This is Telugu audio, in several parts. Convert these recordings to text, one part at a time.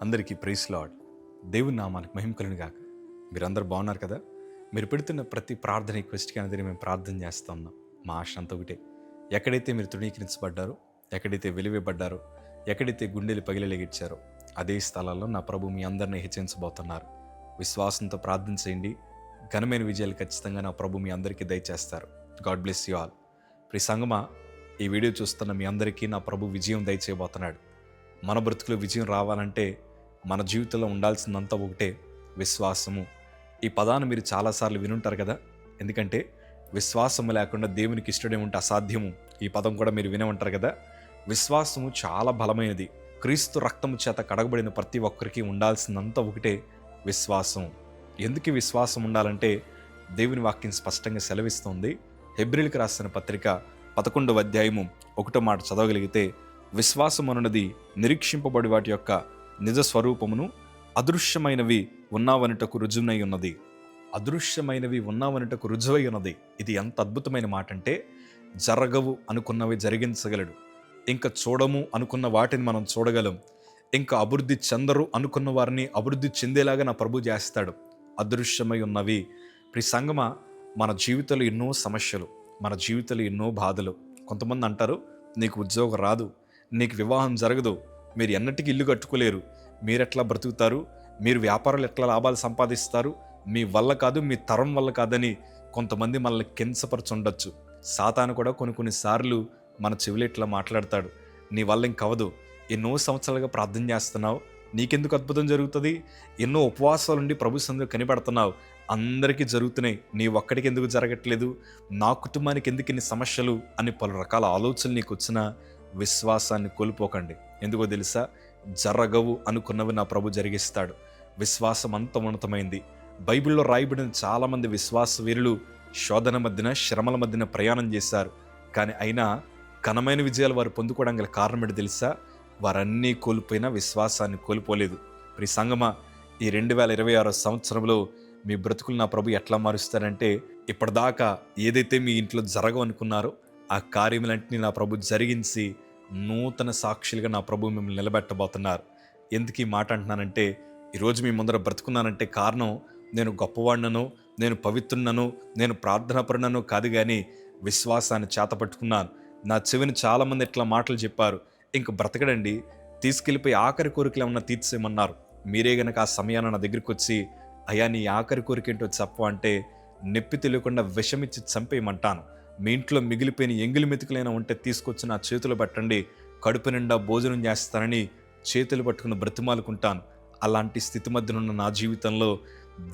అందరికీ ప్రైజ్ లార్డ్. దేవుని నామానికి మహిమ కలుగును గాక. మీరందరూ బాగున్నారు కదా? మీరు పెడుతున్న ప్రతి ప్రార్థన రిక్వెస్ట్కి అనేది మేము ప్రార్థన చేస్తూ ఉన్నాం. మా ఆశ అంతా ఒకటే, ఎక్కడైతే మీరు తృణీకరించబడ్డారో, ఎక్కడైతే వెలివేయబడ్డారో, ఎక్కడైతే గుండెలు పగిలిగిచ్చారో అదే స్థలాల్లో నా ప్రభు మీ అందరినీ హెచ్చించబోతున్నారు. విశ్వాసంతో ప్రార్థన చేయండి. ఘనమైన విజయాలు ఖచ్చితంగా నా ప్రభు మీ అందరికీ దయచేస్తారు. God bless you all. ప్రియ సంగమా, ఈ వీడియో చూస్తున్న మీ అందరికీ నా ప్రభు విజయం దయచేయబోతున్నాడు. మన బ్రతుకులో విజయం రావాలంటే మన జీవితంలో ఉండాల్సిందంతా ఒకటే, విశ్వాసము. ఈ పదాన్ని మీరు చాలాసార్లు వినుంటారు కదా. ఎందుకంటే విశ్వాసము లేకుండా దేవునికి ఇష్టడే ఉంటే అసాధ్యము. ఈ పదం కూడా మీరు వినే ఉంటారు కదా. విశ్వాసము చాలా బలమైనది. క్రీస్తు రక్తము చేత కడగబడిన ప్రతి ఒక్కరికి ఉండాల్సిందంతా ఒకటే, విశ్వాసం. ఎందుకు విశ్వాసం ఉండాలంటే దేవుని వాక్యం స్పష్టంగా సెలవిస్తుంది. హెబ్రీయులకు రాసిన పత్రిక 11వ అధ్యాయము 1వ మాట చదవగలిగితే, విశ్వాసం అనున్నది నిరీక్షింపబడి వాటి యొక్క నిజ స్వరూపమును, అదృశ్యమైనవి ఉన్నావనుటకు రుజువై ఉన్నది. అదృశ్యమైనవి ఉన్నావనుటకు రుజువై ఉన్నది. ఇది ఎంత అద్భుతమైన మాట అంటే, జరగవు అనుకున్నవి జరిగించగలడు. ఇంకా చూడము అనుకున్న వాటిని మనం చూడగలం. ఇంకా అభివృద్ధి చెందరు అనుకున్న వారిని అభివృద్ధి చెందేలాగా నా ప్రభు చేస్తాడు. అదృశ్యమై ఉన్నవి. ప్రియ సంగమా, మన జీవితంలో ఎన్నో సమస్యలు, మన జీవితంలో ఎన్నో బాధలు. కొంతమంది అంటారు, నీకు ఉద్యోగం రాదు, నీకు వివాహం జరగదు, మీరు ఎన్నటికీ ఇల్లు కట్టుకోలేరు, మీరెట్లా బ్రతుకుతారు, మీరు వ్యాపారాలు ఎట్లా లాభాలు సంపాదిస్తారు, మీ వల్ల కాదు, మీ తరం వల్ల కాదని కొంతమంది మనల్ని కించపరచుండొచ్చు. సాతాను కూడా కొన్నిసార్లు మన చెవిలో ఇట్లా మాట్లాడతాడు, నీ వల్ల ఇంకవదు, ఎన్నో సంవత్సరాలుగా ప్రార్థన చేస్తున్నావు, నీకెందుకు అద్భుతం జరుగుతుంది, ఎన్నో ఉపవాసాలు ఉండి ప్రభు సన్నిధిలో కనిపెడుతున్నావు, అందరికీ జరుగుతున్నాయి, నీ ఒక్కడికి ఎందుకు జరగట్లేదు, నా కుటుంబానికి ఎందుకు ఇన్ని సమస్యలు అని పలు రకాల ఆలోచనలు నీకు వచ్చినా విశ్వాసాన్ని కోల్పోకండి. ఎందుకో తెలుసా, జరగవు అనుకున్నవి నా ప్రభు జరిగిస్తాడు. విశ్వాసం అంత ఉన్నతమైంది. బైబిల్లో రాయబడిన చాలామంది విశ్వాస వీరులు శోధన మధ్యన, శ్రమల మధ్యన ప్రయాణం చేశారు. కానీ అయినా ఘనమైన విజయాలు వారు పొందుకోవడానికి గల కారణం ఏంటి తెలుసా, వారన్నీ కోల్పోయినా విశ్వాసాన్ని కోల్పోలేదు. ప్రియ సంగమా, ఈ 2026 సంవత్సరంలో మీ బ్రతుకులు నా ప్రభు ఎట్లా మారుస్తారంటే, ఇప్పటిదాకా ఏదైతే మీ ఇంట్లో జరగవనుకున్నారో ఆ కార్యములన్నింటినీ నా ప్రభు జరిగించి నూతన సాక్షులుగా నా ప్రభు మిమ్మల్ని నిలబెట్టబోతున్నారు. ఎందుకు ఈ మాట అంటున్నానంటే, ఈరోజు మీ ముందర బ్రతుకున్నానంటే కారణం నేను గొప్పవాడినను, నేను పవిత్రునను, నేను ప్రార్థనాపరునను కాదు, కానీ విశ్వాసాన్ని చేతపట్టుకున్నాను. నా చెవిని చాలామంది ఇట్లా మాటలు చెప్పారు, ఇంక బ్రతకడండి, తీసుకెళ్ళిపోయి ఆఖరి కోరికలు ఏమన్నా తీర్చేయమన్నారు. మీరే గనక ఆ సమయాన్ని నా దగ్గరికి వచ్చి, అయ్యా నీ ఆఖరి కోరిక ఏంటో చెప్పు అంటే, నొప్పి తెలియకుండా విషమిచ్చి చంపేయమంటాను. మీ ఇంట్లో మిగిలిపోయిన ఎంగిలి మెతుకులైనా ఉంటే తీసుకొచ్చి నా చేతులు పెట్టండి, కడుపు నిండా భోజనం చేస్తానని చేతులు పట్టుకుని బ్రతిమాలుకుంటాను. అలాంటి స్థితి మధ్యనున్న నా జీవితంలో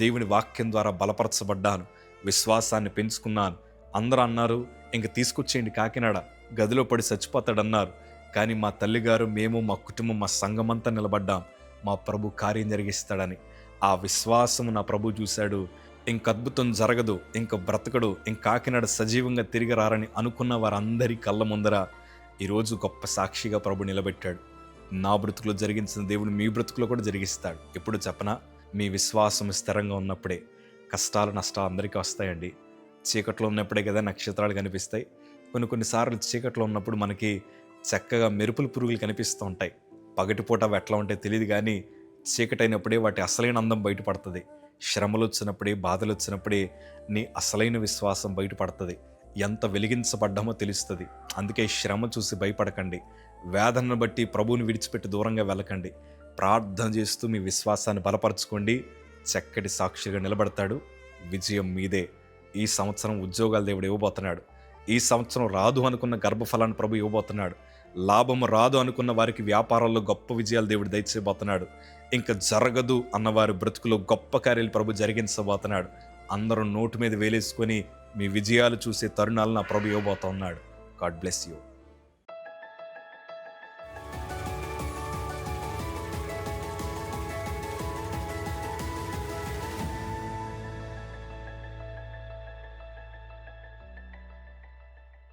దేవుని వాక్యం ద్వారా బలపరచబడ్డాను, విశ్వాసాన్ని పెంచుకున్నాను. అందరూ అన్నారు, ఇంక తీసుకొచ్చేయండి కాకినాడ, గదిలో పడి చచ్చిపోతాడన్నారు. కానీ మా తల్లిగారు, మేము, మా కుటుంబం, మా సంఘమంతా నిలబడ్డాం, మా ప్రభు కార్యం జరిగిస్తాడని. ఆ విశ్వాసము నా ప్రభు చూశాడు. ఇంక అద్భుతం జరగదు, ఇంక బ్రతకడు, ఇంక కాకినాడ సజీవంగా తిరిగి రారని అనుకున్న వారందరి కళ్ళ ముందర ఈరోజు గొప్ప సాక్షిగా ప్రభు నిలబెట్టాడు. నా బ్రతుకులో జరిగించిన దేవుడు మీ బ్రతుకులో కూడా జరిగిస్తాడు. ఎప్పుడు చెప్పనా, మీ విశ్వాసం స్థిరంగా ఉన్నప్పుడే. కష్టాలు నష్టాలు అందరికీ వస్తాయండి. చీకట్లో ఉన్నప్పుడే కదా నక్షత్రాలు కనిపిస్తాయి. కొన్నిసార్లు చీకట్లో ఉన్నప్పుడు మనకి చక్కగా మెరుపుల పురుగులు కనిపిస్తూ ఉంటాయి. పగటిపూట అవి ఎట్లా ఉంటాయో తెలియదు, కానీ చీకటైనప్పుడే వాటి అసలైన అందం బయటపడుతుంది. శ్రమలు వచ్చినప్పుడే, బాధలు వచ్చినప్పుడే నీ అసలైన విశ్వాసం బయటపడుతుంది. ఎంత వెలిగించబడ్డామో తెలుస్తుంది. అందుకే శ్రమ చూసి భయపడకండి, వేదనను బట్టి ప్రభువుని విడిచిపెట్టి దూరంగా వెళ్ళకండి. ప్రార్థన చేస్తూ మీ విశ్వాసాన్ని బలపరచుకోండి. చక్కటి సాక్షిగా నిలబడతాడు. విజయం మీదే. ఈ సంవత్సరం ఉద్యోగాలు దేవుడు ఇవ్వబోతున్నాడు. ఈ సంవత్సరం రాదు అనుకున్న గర్భఫలాన్ని ప్రభు ఇవ్వబోతున్నాడు. లాభము రాదు అనుకున్న వారికి వ్యాపారాల్లో గొప్ప విజయాలు దేవుడు దయచేయబోతున్నాడు. ఇంకా జరగదు అన్నవారి బ్రతుకులో గొప్ప కార్యాలు ప్రభు జరిగించబోతున్నాడు. అందరూ నోటు మీద వేలేసుకొని మీ విజయాలు చూసే తరుణాలను నా ప్రభు ఇవ్వబోతున్నాడు. God bless you.